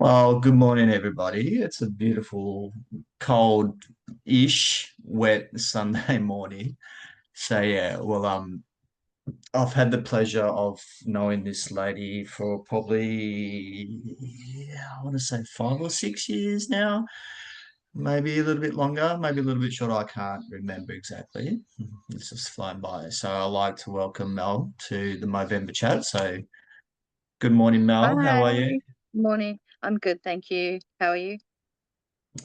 Well, good morning, everybody. It's a beautiful, cold-ish, wet Sunday morning. So yeah, I've had the pleasure of knowing this lady for probably, I want to say 5 or 6 years now, maybe a little bit longer, maybe a little bit shorter. I can't remember exactly. It's just flown by. So I'd like to welcome Mel to the Movember chat. So good morning, Mel. How are you? Hi. Morning. I'm good, thank you. How are you?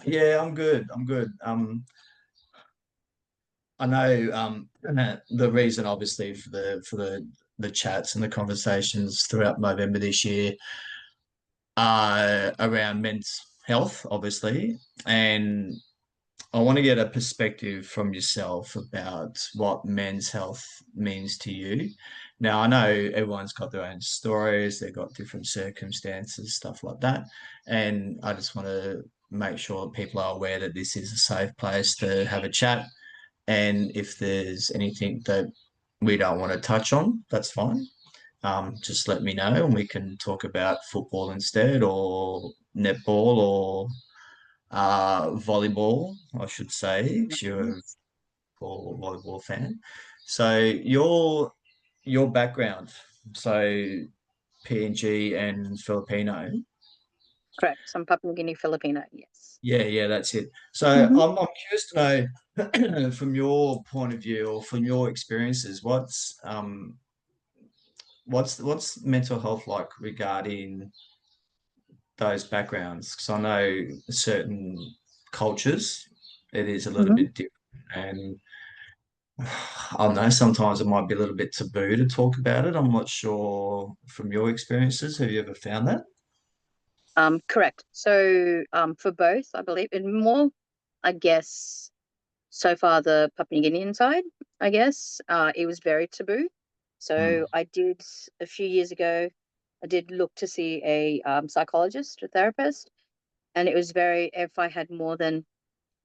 Yeah, I'm good. I'm good. I know the reason, obviously, for the chats and the conversations throughout November this year are around men's health, obviously, and I want to get a perspective from yourself about what men's health means to you. Now, I know everyone's got their own stories, they've got different circumstances, stuff like that, and I just want to make sure people are aware that this is a safe place to have a chat, and if there's anything that we don't want to touch on, that's fine. Just let me know and we can talk about football instead, or netball, or volleyball, I should say, because you're a Nice. volleyball fan. So your background, so PNG and Filipino. Correct. I'm Papua New Guinea Filipino, yes. Yeah, that's it. So hmm I'm curious to know from your point of view or from your experiences, what's mental health like regarding those backgrounds? Because I know certain cultures, it is a little hmm bit different, and I don't know, sometimes it might be a little bit taboo to talk about it. I'm not sure from your experiences. Have you ever found that? Correct. So for both, I believe, and more, I guess, so far the Papua New Guinean side, I guess, it was very taboo. Mm. So I did a few years ago, I did look to see a psychologist, a therapist, and it was very, if I had more than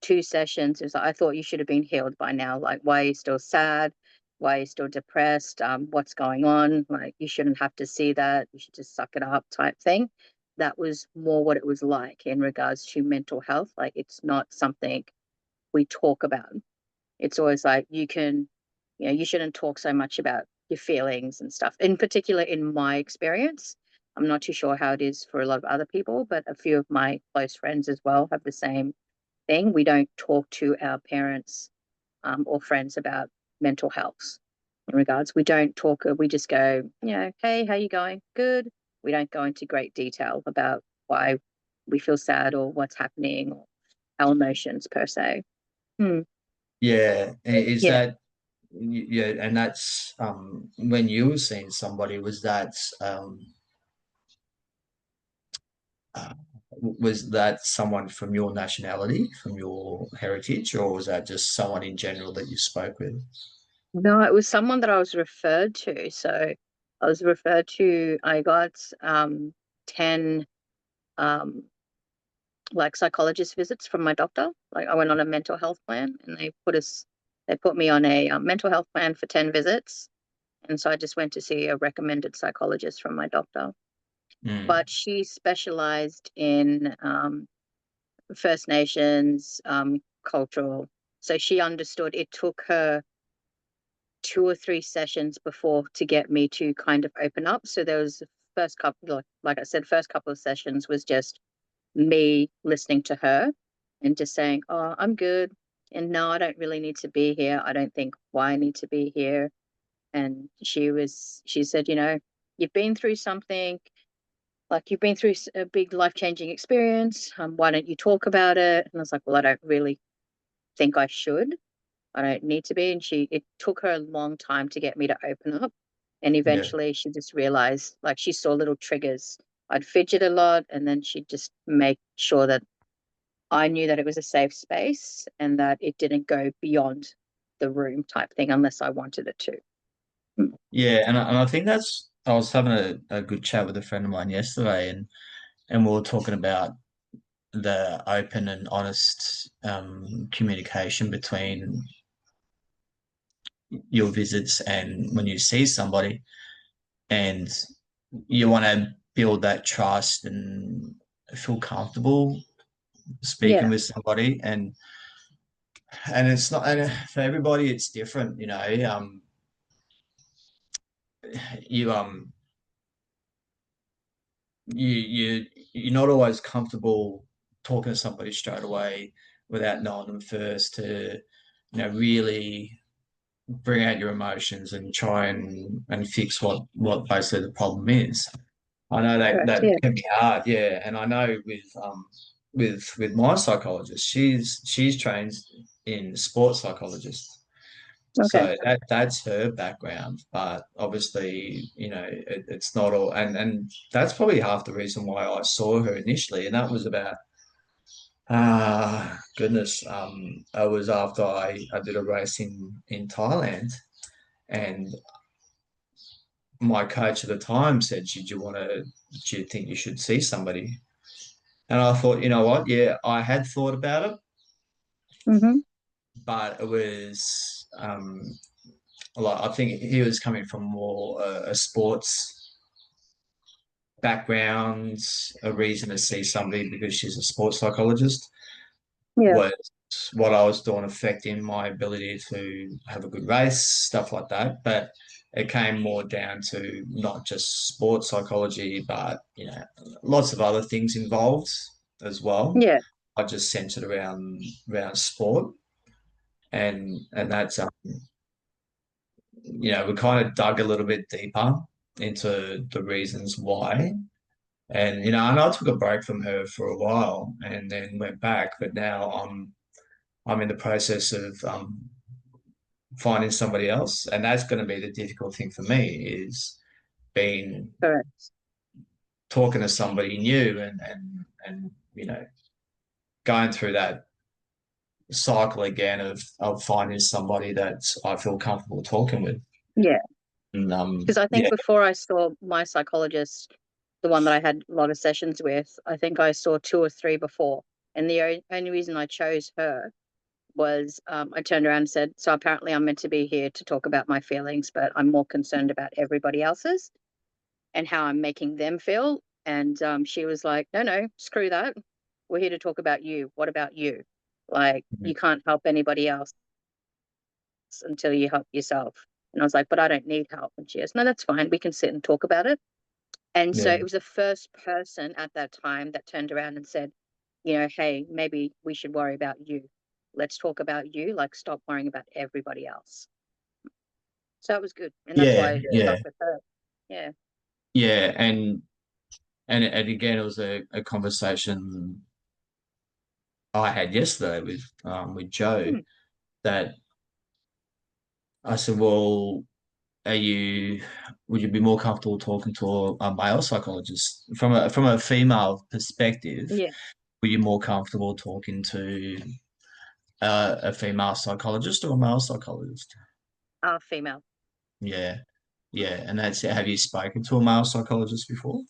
two sessions, it was like, I thought you should have been healed by now. Like, why are you still sad? Why are you still depressed? What's going on? Like, you shouldn't have to see that. You should just suck it up, type thing. That was more what it was like in regards to mental health. Like, it's not something we talk about. It's always like, you shouldn't talk so much about your feelings and stuff. In particular, in my experience, I'm not too sure how it is for a lot of other people, but a few of my close friends as well have the same thing. We don't talk to our parents or friends about mental health in regards. We don't talk. We just go, hey, how you going? Good. We don't go into great detail about why we feel sad or what's happening or our emotions per se. Hmm. Yeah, is Yeah. that yeah, and that's when you were seeing somebody, uh, was that someone from your nationality, from your heritage, or was that just someone in general that you spoke with? No, it was someone that I was referred to. So I was referred to. I got 10 um, like psychologist visits from my doctor. Like I went on a mental health plan, and they put me on a mental health plan for 10 visits, and so I just went to see a recommended psychologist from my doctor. Mm. But she specialized in First Nations cultural, so she understood. It took her 2 or 3 sessions before to get me to kind of open up. So there was the first couple, like I said, first couple of sessions was just me listening to her and just saying, "Oh, I'm good. And no, I don't really need to be here. I don't think why I need to be here." And she said, you've been through something, like you've been through a big life changing experience. Why don't you talk about it? And I was like, well, I don't really think I should. I don't need to be. And it took her a long time to get me to open up. And Yeah. eventually she just realized, like, she saw little triggers. I'd fidget a lot, and then she'd just make sure that I knew that it was a safe space and that it didn't go beyond the room type thing unless I wanted it to. Mm. Yeah, and I think that's I was having a good chat with a friend of mine yesterday, and we were talking about the open and honest communication between your visits and when you see somebody, and you want to build that trust and feel comfortable speaking Yeah. with somebody, and it's not, and for everybody it's different, you know. You you're not always comfortable talking to somebody straight away without knowing them first to, you know, really bring out your emotions and try and fix what basically the problem is. I know that Correct. that Yeah. can be hard, yeah, and I know with my psychologist, she's trained in sports psychologist, Okay. so that's her background. But obviously, you know, it's not all, and that's probably half the reason why I saw her initially, and that was about goodness, it was after I did a race in Thailand, and my coach at the time said, do you think you should see somebody? And I thought, you know what? Yeah, I had thought about it, Mm-hmm. but it was like I think he was coming from more a sports background, a reason to see somebody because she's a sports psychologist. Yeah. Was what I was doing affecting my ability to have a good race, stuff like that. But it came more down to not just sports psychology, but you know, lots of other things involved as well. Yeah. I just centered around sport, and that's you know, we kind of dug a little bit deeper into the reasons why. And you know, and I took a break from her for a while and then went back, but now I'm in the process of finding somebody else, and that's going to be the difficult thing for me is being Correct. talking to somebody new and you know, going through that cycle again of finding somebody that I feel comfortable talking with. Yeah. And Because I think yeah, before I saw my psychologist, the one that I had a lot of sessions with, I think I saw two or three before. And the only reason I chose her was I turned around and said, so apparently I'm meant to be here to talk about my feelings, but I'm more concerned about everybody else's and how I'm making them feel. And she was like, no, no, screw that. We're here to talk about you. What about you? Like, you can't help anybody else until you help yourself. And I was like, but I don't need help. And she goes, no, that's fine. We can sit and talk about it. And so yeah, it was the first person at that time that turned around and said, you know, hey, maybe we should worry about you. Let's talk about you. Like, stop worrying about everybody else. So it was good. And that's why yeah, I yeah, stuck with her. Yeah. yeah, and again, it was a conversation I had yesterday with Joe Hmm. that I said, well, are you would you be more comfortable talking to a male psychologist from a female perspective? Yeah. Were you more comfortable talking to a female psychologist or a male psychologist? Female. Yeah, yeah, and that's it. Have you spoken to a male psychologist before?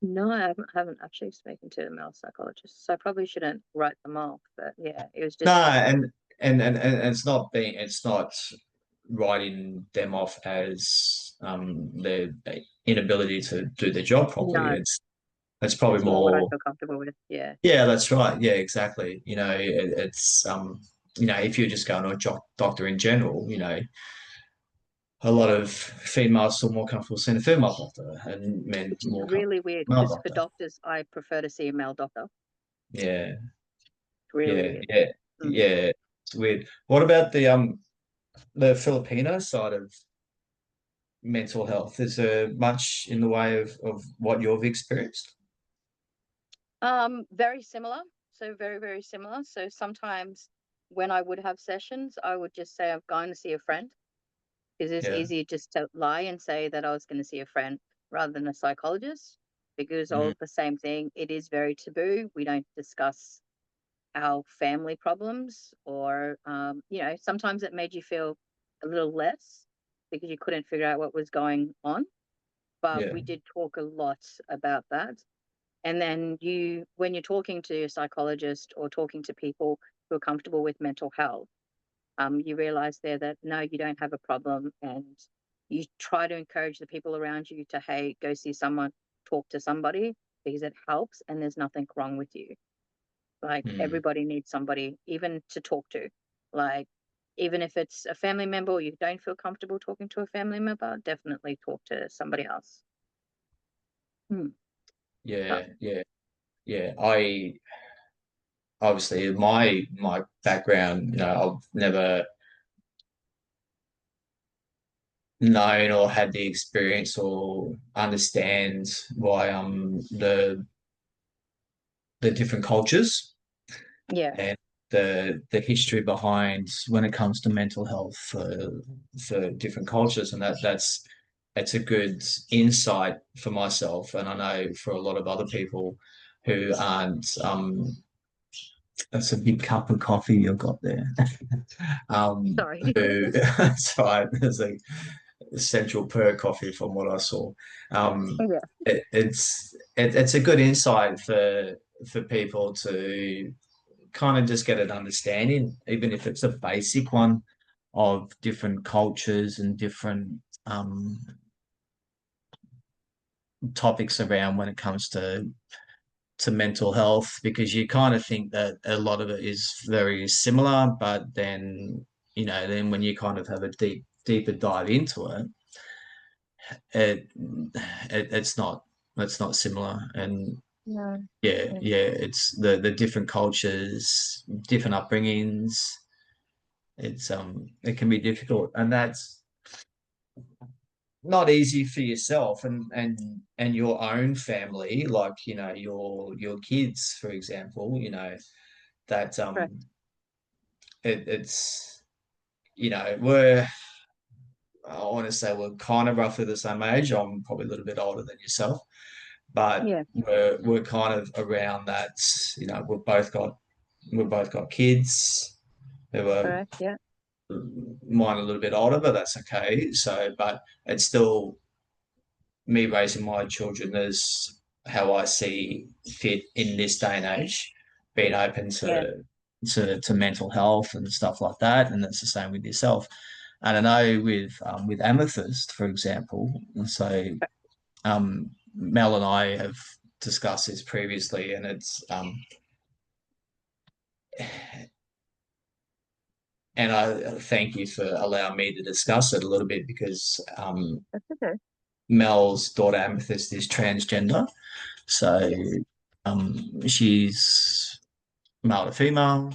No, I haven't actually spoken to a male psychologist. So I probably shouldn't write them off. But yeah, it was No, just, and it's not writing them off as their inability to do their job properly. no, It's probably it's more what I more. feel comfortable with. Yeah. Yeah, that's right. Yeah, exactly. You know, it's you know, if you're just going to a doctor in general, you know, a lot of females feel more comfortable seeing a female doctor and men Which is more comfortable really weird with a male because for doctor. doctors, I prefer to see a male doctor. Yeah, It's really yeah, weird. yeah, Mm. yeah. It's weird. What about the Filipino side of mental health? Is there much in the way of what you've experienced? Very similar. So very, very similar. So sometimes when I would have sessions, I would just say I'm going to see a friend because it's Yeah. easier just to lie and say that I was going to see a friend rather than a psychologist because Mhm. of the same thing. It is very taboo. We don't discuss our family problems or, you know, sometimes it made you feel a little less because you couldn't figure out what was going on. But Yeah. we did talk a lot about that. And then when you're talking to a psychologist or talking to people who are comfortable with mental health, you realize there that no, you don't have a problem, and you try to encourage the people around you to, hey, go see someone, talk to somebody, because it helps and there's nothing wrong with you. Like Mm. everybody needs somebody even to talk to. Like even if it's a family member or you don't feel comfortable talking to a family member, definitely talk to somebody else. Hmm. But Yeah, yeah, yeah. I obviously my background, I've never known or had the experience or understand why the different cultures yeah, and the history behind when it comes to mental health for different cultures, and that's a good insight for myself, and I know for a lot of other people who aren't. That's a big cup of coffee you've got there. sorry. Who, that's right. There's a central per coffee from what I saw. Yeah, It's a good insight for people to kind of just get an understanding, even if it's a basic one, of different cultures and different topics around when it comes to mental health, because you kind of think that a lot of it is very similar, but then then when you kind of have a deeper dive into it, it, it's not similar. And no, yeah, yeah, yeah, it's the different cultures, different upbringings. It can be difficult, and that's not easy for yourself and your own family, like your kids, for example. That correct. it's we're I want to say we're kind of roughly the same age. I'm probably a little bit older than yourself, but Yeah, we're kind of around that. We've both got kids who are correct. Yeah, mine a little bit older, but that's okay. So, but it's still me raising my children as how I see fit in this day and age, being open yeah, to mental health and stuff like that, and that's the same with yourself. And I know with Amethyst, for example, so Mel and I have discussed this previously, and it's and I thank you for allowing me to discuss it a little bit, because that's okay. Mel's daughter Amethyst is transgender. So Yes, she's male to female,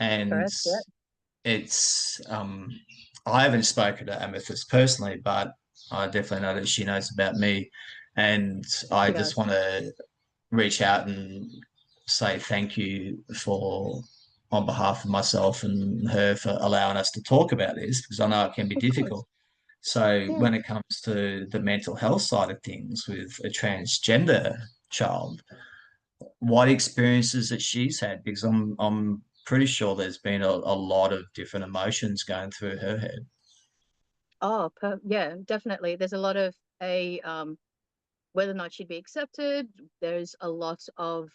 and correct. Yeah, it's I haven't spoken to Amethyst personally, but I definitely know that she knows about me, and I she just does. want to reach out and say thank you for on behalf of myself and her for allowing us to talk about this, because I know it can be Of course. difficult. So Yeah. when it comes to the mental health side of things with a transgender child, what experiences that she's had, because I'm pretty sure there's been a lot of different emotions going through her head. Oh, yeah, definitely. There's a lot of a whether or not she'd be accepted. There's a lot of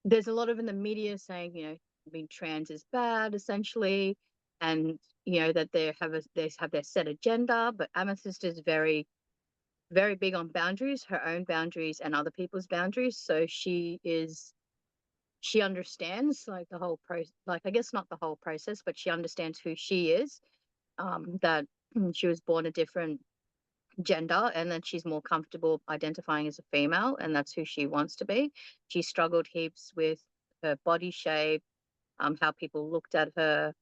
in the media saying, being trans is bad, essentially, and that they have their set agenda. But Amethyst is very, very big on boundaries, her own boundaries and other people's boundaries. So she understands like the whole like I guess not the whole process, but she understands who she is. That she was born a different gender and then she's more comfortable identifying as a female and that's who she wants to be. She struggled heaps with her body shape, how people looked at her.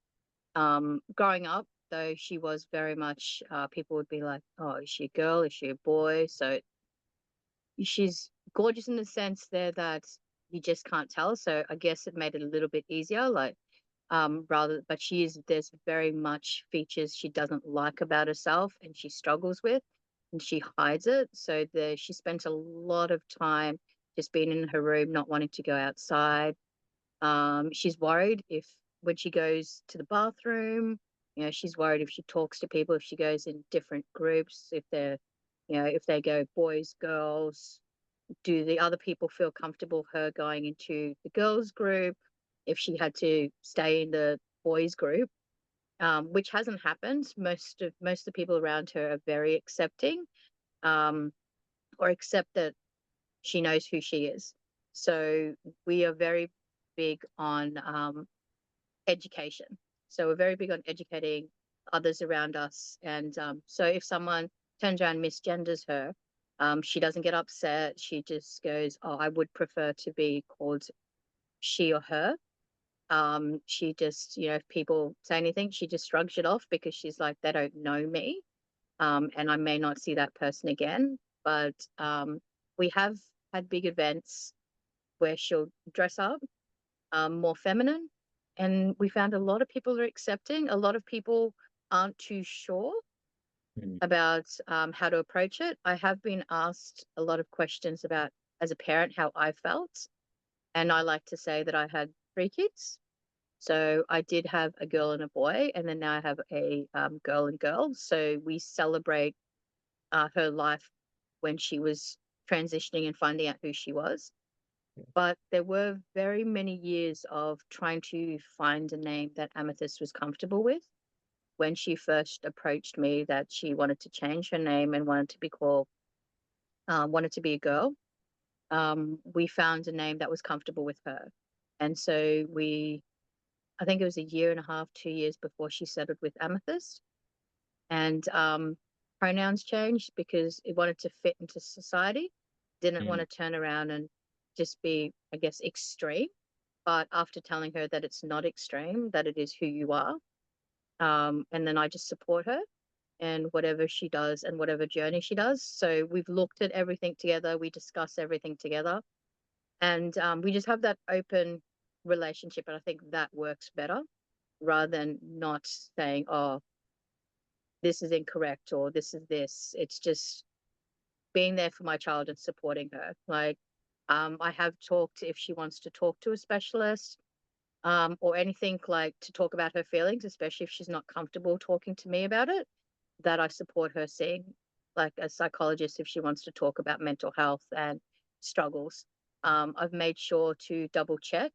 Growing up, though, she was very much, people would be like, oh, is she a girl? Is she a boy? So she's gorgeous in the sense there that you just can't tell. So I guess it made it a little bit easier, like rather, but there's very much features she doesn't like about herself and she struggles with and she hides it. So she spent a lot of time just being in her room, not wanting to go outside. She's worried if when she goes to the bathroom, she's worried if she talks to people, if she goes in different groups, if if they go boys, girls, do the other people feel comfortable her going into the girls group if she had to stay in the boys group, which hasn't happened. Most of the people around her are very accepting, um, or accept that she knows who she is. So we are very big on education. So we're very big on educating others around us. And so if someone turns around and misgenders her, she doesn't get upset. She just goes, "Oh, I would prefer to be called she or her." She just, if people say anything, she just shrugs it off because she's like, they don't know me. And I may not see that person again. But we have had big events where she'll dress up more feminine. And we found a lot of people are accepting. A lot of people aren't too sure Mm. about how to approach it. I have been asked a lot of questions about, as a parent, how I felt. And I like to say that I had 3 kids. So I did have a girl and a boy, and then now I have a girl and girl. So we celebrate her life when she was transitioning and finding out who she was. But there were very many years of trying to find a name that Amethyst was comfortable with. When she first approached me that she wanted to change her name and wanted to be a girl, we found a name that was comfortable with her. And so I think it was a year and a half, 2 years before she settled with Amethyst. And pronouns changed because it wanted to fit into society, didn't want Mm. to turn around and just be, I guess, extreme. But after telling her that it's not extreme, that it is who you are, and then I just support her and whatever she does and whatever journey she does. So we've looked at everything together, we discuss everything together, and we just have that open relationship. And I think that works better rather than not saying, "Oh, this is incorrect," or "this is this." It's just being there for my child and supporting her. Like, I have talked, if she wants to talk to a specialist, or anything, like to talk about her feelings, especially if she's not comfortable talking to me about it, that I support her seeing like a psychologist if she wants to talk about mental health and struggles. I've made sure to double check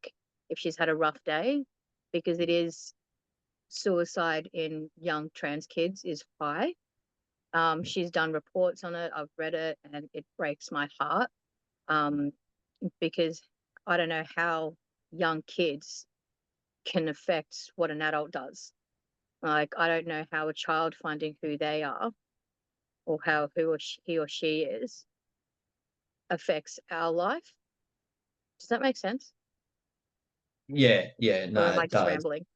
if she's had a rough day, because it is, suicide in young trans kids is high. She's done reports on it. I've read it, and it breaks my heart, um, because I don't know how young kids can affect what an adult does. Like, I don't know how a child finding who they are, or how he or she is, affects our life. Does that make sense? Yeah, yeah, Or no, am I it just does. rambling?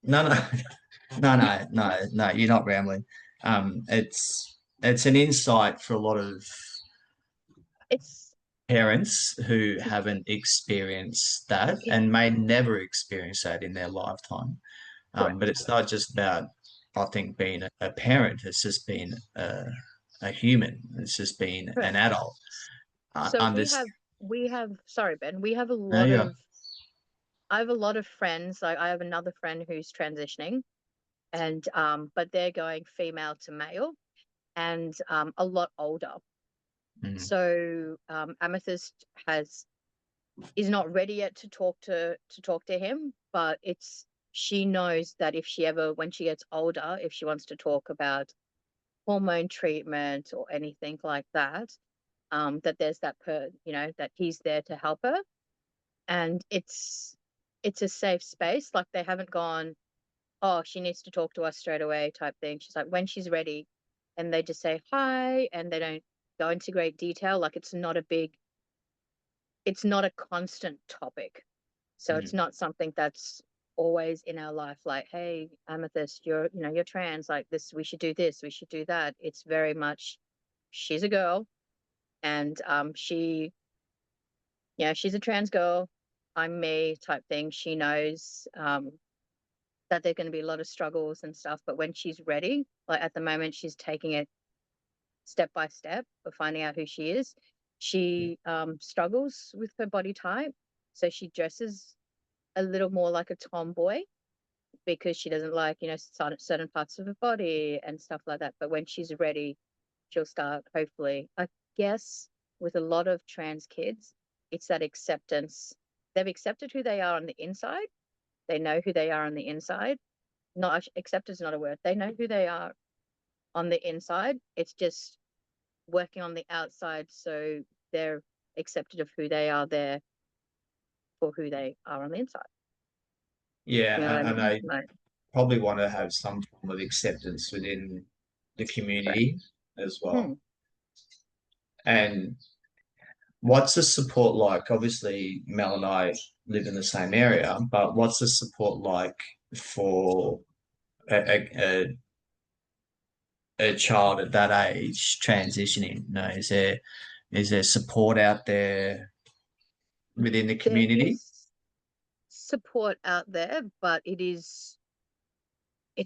No, no, no, you're not rambling. It's an insight for a lot of It's parents who haven't experienced that and may never experience that in their lifetime. But correct. it's not just about, I think, being a parent. It's just being a human. It's just being an Correct. adult. So Understand? we have, sorry, Ben, we have a There lot you go. of, I have a lot of friends. Like, I have another friend who's transitioning, and but they're going female to male, and a lot older. Mm. So Amethyst has is not ready yet to talk to him, but it's, she knows that if she ever, when she gets older, if she wants to talk about hormone treatment or anything like that, that there's that that he's there to help her. And it's a safe space. Like, they haven't gone, "Oh, she needs to talk to us straight away," type thing. She's like, when she's ready, and they just say hi, and they don't go into great detail. Like, it's not a constant topic. So it's Mm. not something that's always in our life, like, "Hey, Amethyst, you're trans, like this, we should do this, we should do that." It's very much, she's a girl, and she's a trans girl, I'm me, type thing. She knows that there are going to be a lot of struggles and stuff, but when she's ready, like at the moment, she's taking it step by step of finding out who she is. She struggles with her body type, so she dresses a little more like a tomboy because she doesn't like, certain parts of her body and stuff like that. But when she's ready, she'll start, hopefully. I guess with a lot of trans kids, it's that acceptance. They've accepted who they are on the inside. They know who they are on the inside. Not accept is not a word. They know who they are on the inside. It's just working on the outside, so they're accepted of who they are there for who they are on the inside. Yeah, You know what I and mean? I Like, probably want to have some form of acceptance within the correct. community as Hmm. well. And what's the support like? Obviously, Mel and I live in the same area, but what's the support like for a, a child at that age transitioning? You know, is there support out there within the There community? is support out there, but it's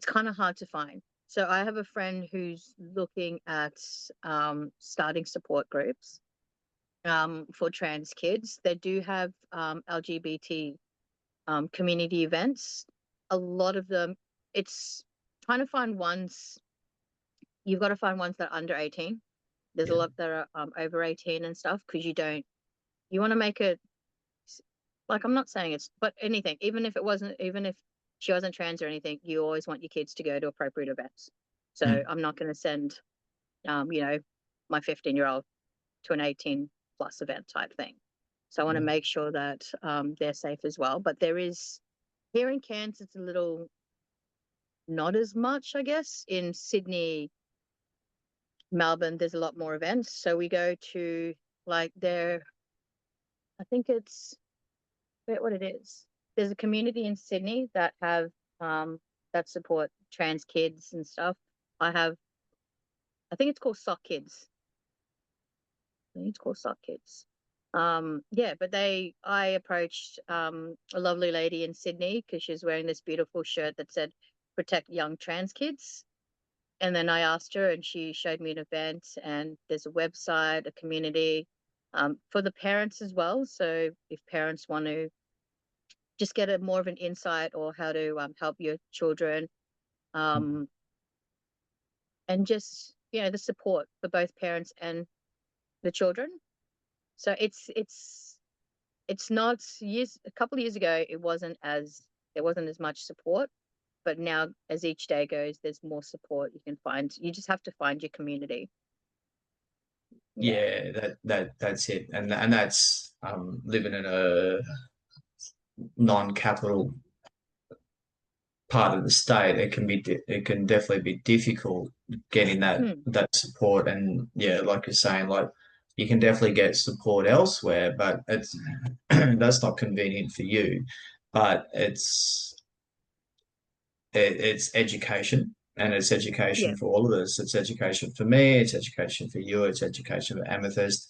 kind of hard to find. So I have a friend who's looking at starting support groups for trans kids. They do have LGBT community events. A lot of them, it's trying to find ones, you've got to find ones that are under 18. There's a Yeah. lot that are over 18 and stuff because you want to make it, like, I'm not saying it's, but anything, even if she wasn't trans or anything, you always want your kids to go to appropriate events. So Mm. I'm not going to send, you know, my 15-year-old to an 18 plus event type thing. So I want to make sure that they're safe as well. But there is, here in Cairns, it's a little not as much, I guess. In Sydney, Melbourne, there's a lot more events. So we go to like I think it's, forget what it is. There's a community in Sydney that have that support trans kids and stuff. I have, I think it's called Sock Kids. I think it's called Sock Kids. Yeah, but I approached a lovely lady in Sydney because she was wearing this beautiful shirt that said "Protect Young Trans Kids." And then I asked her, and she showed me an event. And there's a website, a community for the parents as well. So if parents want to just get a more of an insight or how to help your children, um, and just the support for both parents and the children. So it's not years a couple of years ago it wasn't as there wasn't as much support, but now as each day goes there's more support you can find. You just have to find your community. Yeah. Yeah, that's it, and that's living in a non-capital part of the state. It can definitely be difficult getting Hmm. that support, and yeah, like you're saying, like you can definitely get support elsewhere, but it's that's not convenient for you. But it's education. And it's Yeah. education for all of us. It's education for me. It's education for you. It's education for Amethyst.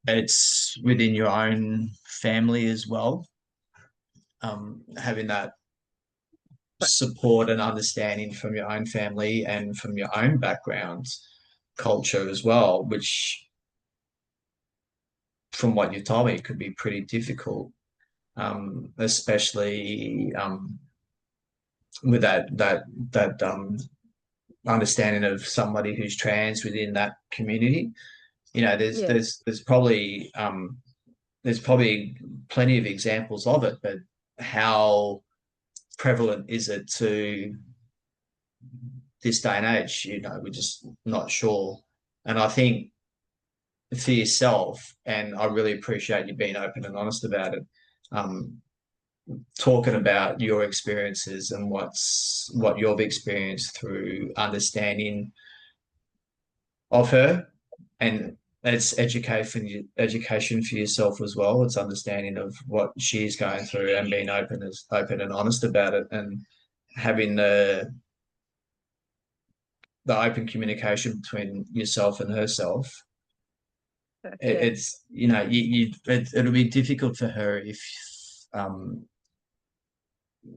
It's within your own family as well. Having that Right. support and understanding from your own family and from your own background, culture as well, which, from what you told me, could be pretty difficult, especially with that understanding of somebody who's trans within that community. You know, Yeah. there's probably plenty of examples of it, but how prevalent is it to this day and age? You know, we're just not sure. And I think for yourself, and I really appreciate you being open and honest about it, um, talking about your experiences and what you've experienced through understanding of her, and it's education for yourself as well. It's understanding of what she's going through and being open and honest about it, and having the open communication between yourself and herself. Correct. Yeah. It's it'll be difficult for her if um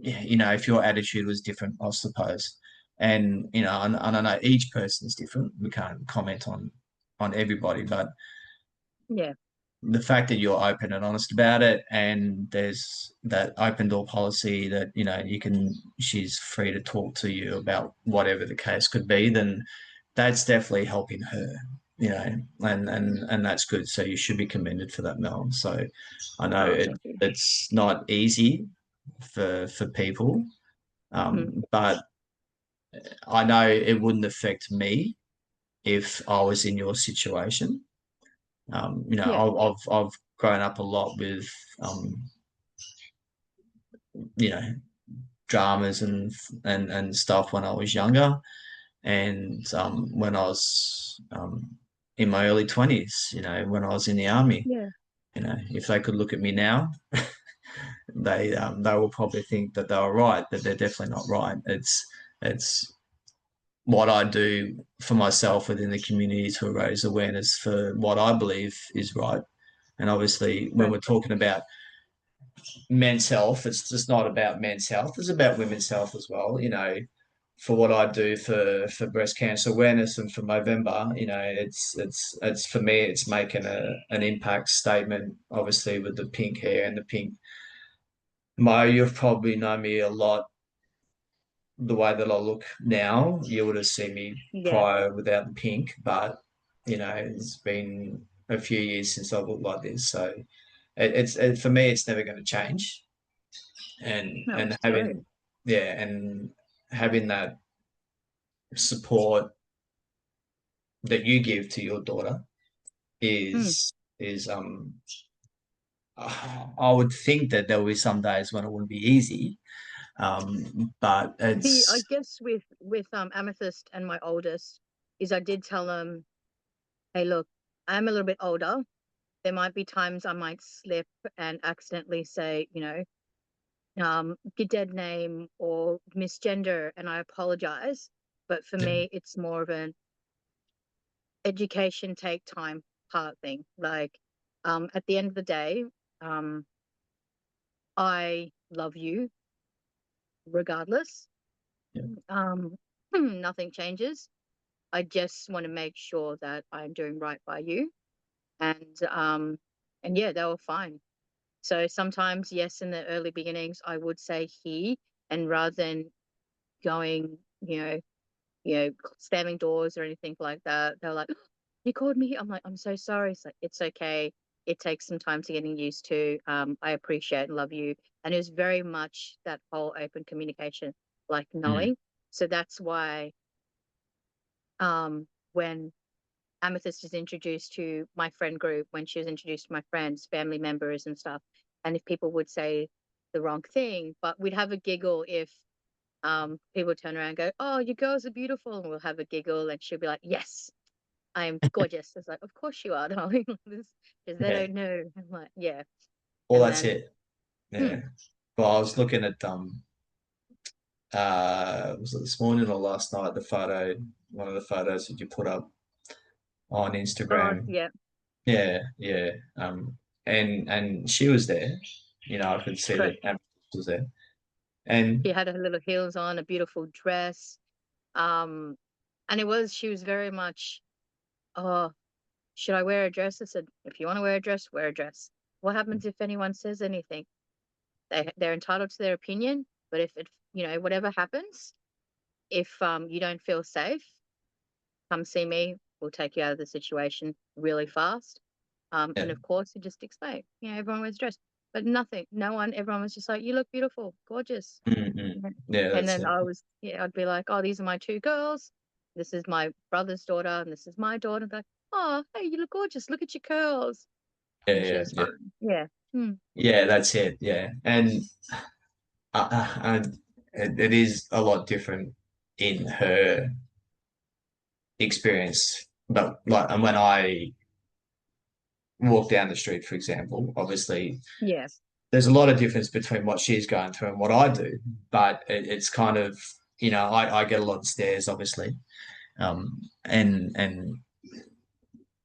yeah, if your attitude was different, I suppose. And and I know each person's different. We can't comment on everybody, but Yeah. the fact that you're open and honest about it, and there's that open door policy that she's free to talk to you about whatever the case could be, then that's definitely helping her. And that's good. So you should be commended for that, Mel. So I know Oh, thank you. it's not easy for people, Hmm. but I know it wouldn't affect me if I was in your situation. Yeah. I've grown up a lot with you know dramas and stuff when I was younger, and when I was in my early 20s, when I was in the army. Yeah. If they could look at me now, they will probably think that they were right, but they're definitely not right. It's what I do for myself within the community to raise awareness for what I believe is right. And obviously, when Right. we're talking about men's health, it's just not about men's health; it's about women's health as well. For what I do for breast cancer awareness and for Movember, it's for me, it's making an impact statement. Obviously, with the pink hair and the pink. Mo, you've probably known me a lot the way that I look now. You would have seen me Yeah. prior without the pink, but it's been a few years since I've looked like this. So for me, it's never going to change. And No, which and is great. having yeah, and having that support that you give to your daughter Mm. is I would think that there will be some days when it wouldn't be easy, but See, I it's guess with Amethyst and my oldest is I did tell them, hey, look, I'm a little bit older. There might be times I might slip and accidentally say, your dead name or misgender, and I apologize. But for yeah, me, it's more of an education take time part thing. Like, at the end of the day, um, I love you regardless. yeah, Nothing changes. I just want to make sure that I'm doing right by you. And yeah, they were fine. So sometimes, yes, in the early beginnings, I would say he, and rather than going, slamming doors or anything like that, they're like, you called me. I'm like, I'm so sorry. It's okay. It takes some time to getting used to. I appreciate and love you. And it was very much that whole open communication, like mm, knowing. So that's why when Amethyst is introduced to my friend group, when she was introduced to my friends, family members and stuff, and if people would say the wrong thing, but we'd have a giggle if people turn around and go, oh, your girls are beautiful, and we'll have a giggle, and she'll be like, yes, I am gorgeous. It's like, of course you are, darling. Because they yeah. don't know. I'm like, yeah. Well, And that's then, it. hmm, Yeah. Well, I was looking at was it this morning or last night, one of the photos that you put up on oh, Instagram. yeah, Yeah, yeah. And she was there. I could see that correct. Amethyst was there. And She had her little heels on, a beautiful dress. Um, and she was very much, oh, should I wear a dress? I said, if you want to wear a dress, wear a dress. What happens if anyone says anything? They're entitled to their opinion, but if whatever happens, if you don't feel safe, come see me. We'll take you out of the situation really fast. yeah, And of course, you just explain. Everyone wears a dress, but nothing. No one. Everyone was just like, "You look beautiful, gorgeous." mm-mm. Yeah, And that's then it. I'd be like, "Oh, these are my two girls. This is my brother's daughter, and this is my daughter." And like, "Oh, hey, you look gorgeous. Look at your curls." Yeah, And she yeah, was yeah, fine. Yeah. Hmm. yeah. That's it. Yeah, and it is a lot different in her experience. But like, and when I walk down the street, for example, obviously Yeah. there's a lot of difference between what she's going through and what I do. But it's kind of, I get a lot of stares, obviously, and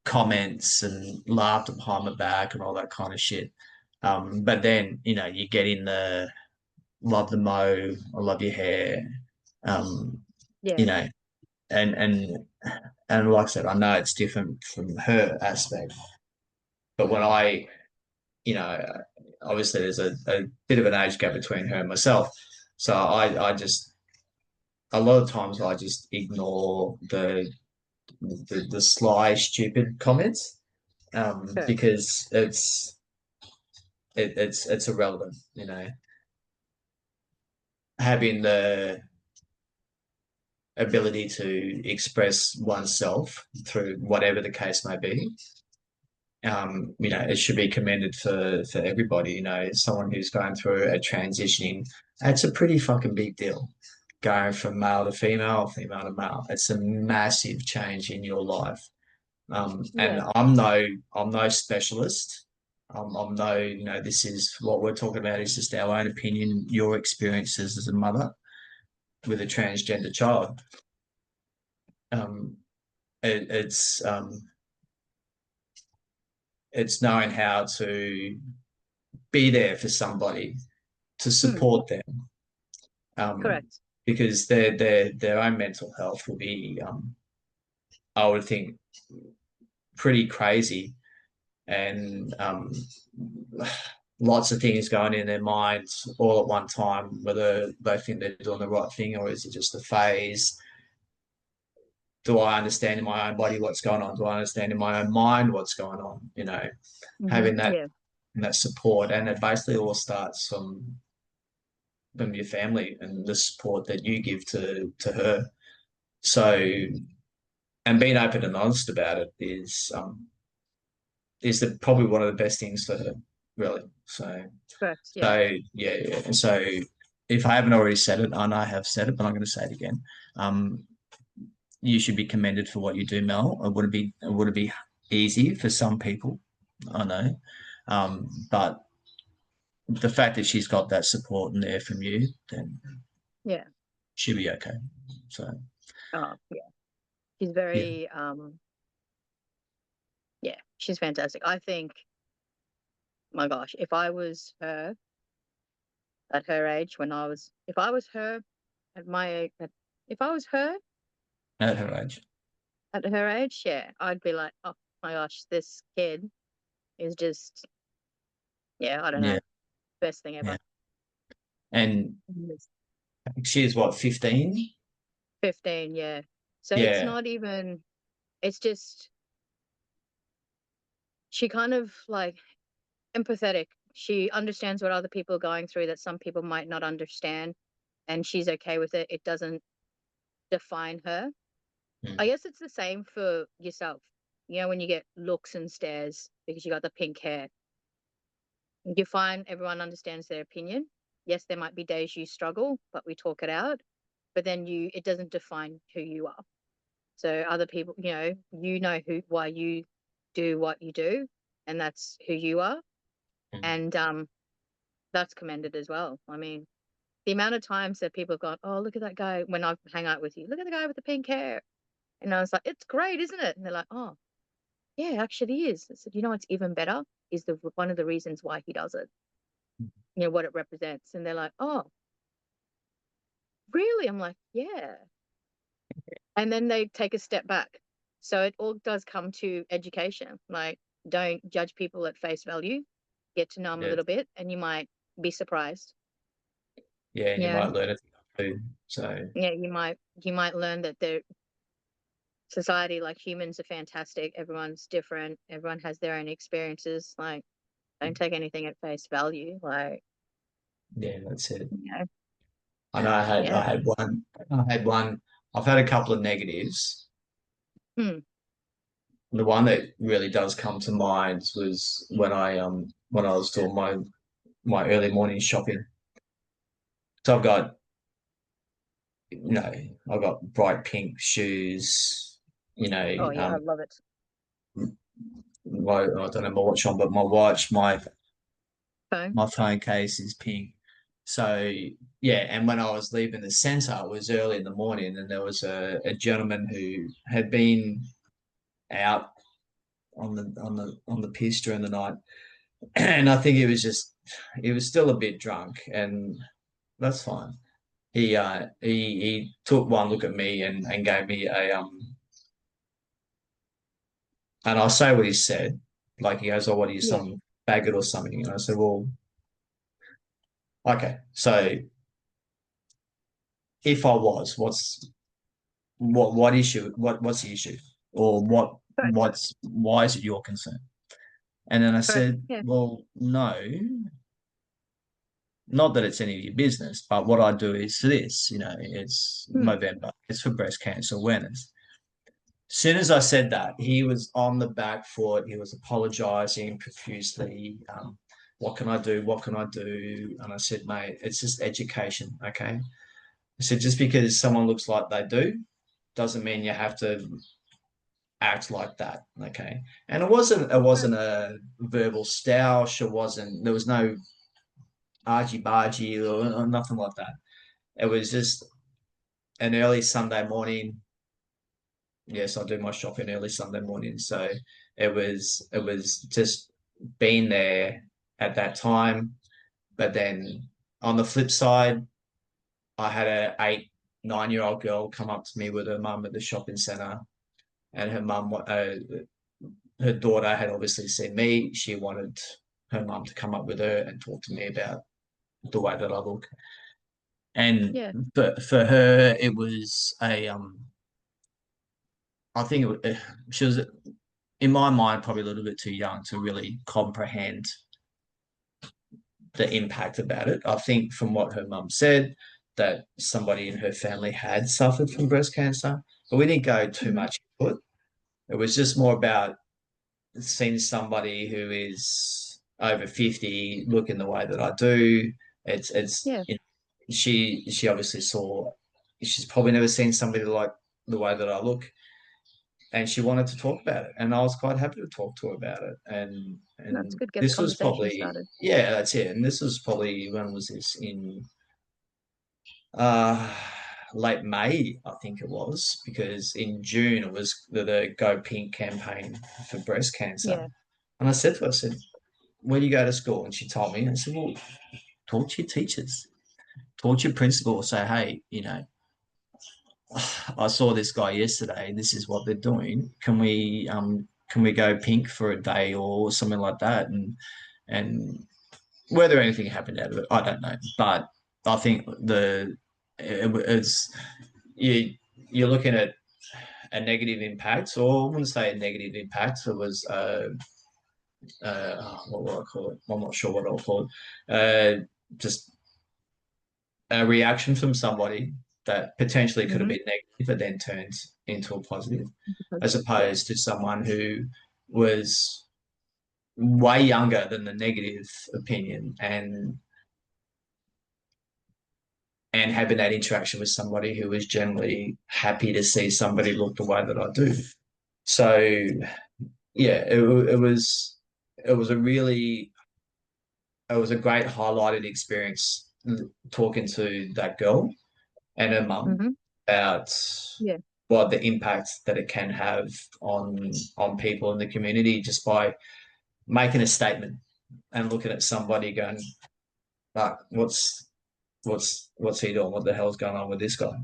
comments and laughter behind my back and all that kind of shit. But then, you get in the love the mo, I love your hair, um, you Yeah. know, and and like I said, I know it's different from her aspect, but when you know, obviously there's a bit of an age gap between her and myself, so I just a lot of times I just ignore the sly, stupid comments, Sure. because it's irrelevant. Having the ability to express oneself through whatever the case may be it should be commended for everybody. Someone who's going through a transitioning, it's a pretty fucking big deal. Going from male to female to male, it's a massive change in your life. And Yeah. I'm no specialist. I'm no, this is what we're talking about is just our own opinion, your experiences as a mother with a transgender child. Um, it, it's um, it's knowing how to be there for somebody to Mm, support them, um, correct. because their own mental health will be, I would think, pretty crazy, and lots of things going in their minds all at one time, whether they think they're doing the right thing or is it just a phase. Do I understand in my own body what's going on? Do I understand in my own mind what's going on? Having that Yeah. that support, and it basically all starts from your family and the support that you give to her. So, and being open and honest about it is probably one of the best things for her, really. So, Correct. Yeah. so yeah, yeah. And so, if I haven't already said it, and I have said it, but I'm going to say it again. Um, you should be commended for what you do, Mel. It wouldn't be easy for some people, I know, but the fact that she's got that support in there from you, then Yeah. she'll be okay. So Oh, yeah. She's yeah, very yeah, she's fantastic. I think, my gosh, if I was her at her age if I was her at my age, if I was her at her age, at her age, yeah, I'd be like, oh my gosh, this kid is just, yeah, I don't yeah, know, best thing yeah. ever. And Yes. she's what, 15? 15, yeah. So it's Yeah. not even, it's just, she kind of like empathetic. She understands what other people are going through that some people might not understand, and she's okay with it. It doesn't define her. I Mm. guess it's the same for yourself. You know, when you get looks and stares because you got the pink hair, you find everyone understands their opinion. Yes, there might be days you struggle, but we talk it out. But then it doesn't define who you are. So other people, why you do what you do, and that's who you are. Mm. And that's commended as well. I mean, the amount of times that people have gone, oh, look at that guy when I hang out with you, look at the guy with the pink hair. And I was like, it's great, isn't it? And they're like, oh, yeah, it actually is. I said, what's even better is the one of the reasons why he does it, what it represents. And they're like, oh, really? I'm like, yeah. And then they take a step back. So it all does come to education. Like, don't judge people at face value, get to know them a Yeah, little bit, and you might be surprised. yeah, and you Yeah. might learn it too. So Yeah, you might learn that their society, like humans, are fantastic. Everyone's different. Everyone has their own experiences. Like, don't take anything at face value. Like, yeah, that's it. you know, I know I yeah. had one. I had one. I've had a couple of negatives. Hmm. The one that really does come to mind was when I was doing my early morning shopping. So I've got bright pink shoes. You know, Oh yeah, I love it. I don't have my watch on, but my watch, my Phone. my phone case is pink. So yeah, and when I was leaving the centre, it was early in the morning, and there was a gentleman who had been out on the piss during the night, and I think he was still a bit drunk, and that's fine. He took one look at me and gave me and I'll say what he said. Like, he goes, "Oh, what are you, Yeah. some faggot or something?" And I said, "Well, okay. So if I was, what issue? What's the issue? Or Correct. why is it your concern?" And then I Correct. said, Yeah. "Well, no, not that it's any of your business, but what I do is this. It's Hmm. Movember. It's for breast cancer awareness." soon as I said that, he was on the back foot. He was apologizing profusely. What can I do? What can I do? And I said, mate, it's just education, okay? I said, just because someone looks like they do doesn't mean you have to act like that, okay? And it wasn't a verbal stoush. There was no argy bargy or nothing like that. It was just an early Sunday morning. Yes, I do my shopping early Sunday morning. So it was just being there at that time. But then on the flip side, I had a 8, 9 year old girl come up to me with her mum at the shopping centre, and her daughter had obviously seen me. She wanted her mum to come up with her and talk to me about the way that I look. And Yeah. for her, it was I think she was, in my mind, probably a little bit too young to really comprehend the impact about it. I think from what her mum said, that somebody in her family had suffered from breast cancer, but we didn't go too Hmm. much into it. It was just more about seeing somebody who is over 50 looking the way that I do. It's Yeah. she obviously saw, she's probably never seen somebody like the way that I look, and she wanted to talk about it, and I was quite happy to talk to her about it. and That's and good. Get the this was conversation probably, started. yeah, that's it. And this was probably, when was this, in uh late May, I think it was, because in June it was the Go Pink campaign for breast cancer. Yeah. And I said to her, I said, where do you go to school? And she told me, and I said, well, talk to your teachers, talk to your principal, say, hey, I saw this guy yesterday. This is what they're doing. Can we go pink for a day or something like that? And whether anything happened out of it, I don't know. But I think it's you you're looking at a negative impact, or I wouldn't say a negative impact. It was what will I call it? I'm not sure what I'll call it. Just a reaction from somebody that potentially could have Hmm. been negative, but then turns into a positive, as Positive. Yeah. opposed to someone who was way younger than the negative opinion, and having that interaction with somebody who was generally happy to see somebody look the way that I do. So yeah, it was a really it was a great highlighted experience talking to that girl and her mum Hmm. about Yeah. what the impact that it can have on people in the community, just by making a statement and looking at somebody going, like, what's he doing? What the hell's going on with this guy?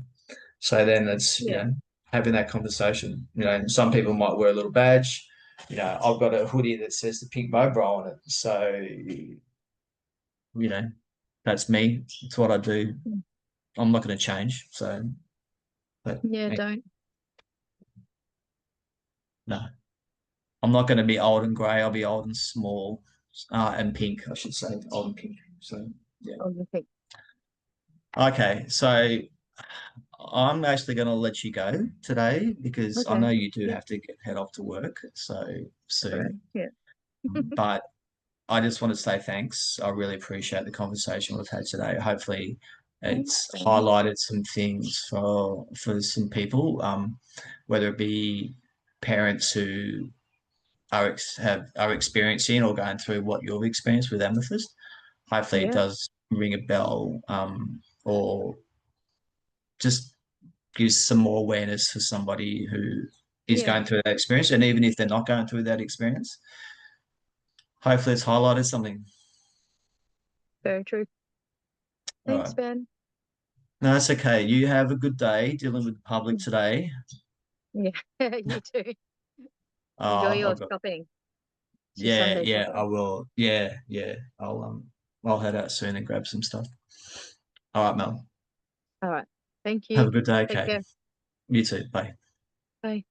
So then it's, Yeah. having that conversation. And some people might wear a little badge. I've got a hoodie that says the Pink Mobile on it. So, that's me. It's what I do. Mm. I'm not going to change. So, but Yeah. Don't. no, I'm not going to be old and grey. I'll be old and small, and pink, I should say, old and pink. So, yeah. Overthink. Okay, so I'm actually going to let you go today because I Okay. know you do Yeah. have to head off to work so Correct. soon. Yeah. But I just want to say thanks. I really appreciate the conversation we've had today. Hopefully, Thanks, it's Ben. highlighted some things for some people, whether it be parents who are experiencing or going through what you've experienced with amethyst. Hopefully, it Yeah. does ring a bell, or just gives some more awareness for somebody who is Yeah. going through that experience. And even if they're not going through that experience, hopefully, it's highlighted something. Very true. All Thanks, right. Ben. No, that's okay. You have a good day dealing with the public today. Yeah. You too. Enjoy your I've got, shopping. It's your yeah, Sunday yeah, I shopping. will. Yeah, yeah. I'll head out soon and grab some stuff. All right, Mel. All right. Thank Have you. a good day, Take Kate. care. You too. Bye. Bye.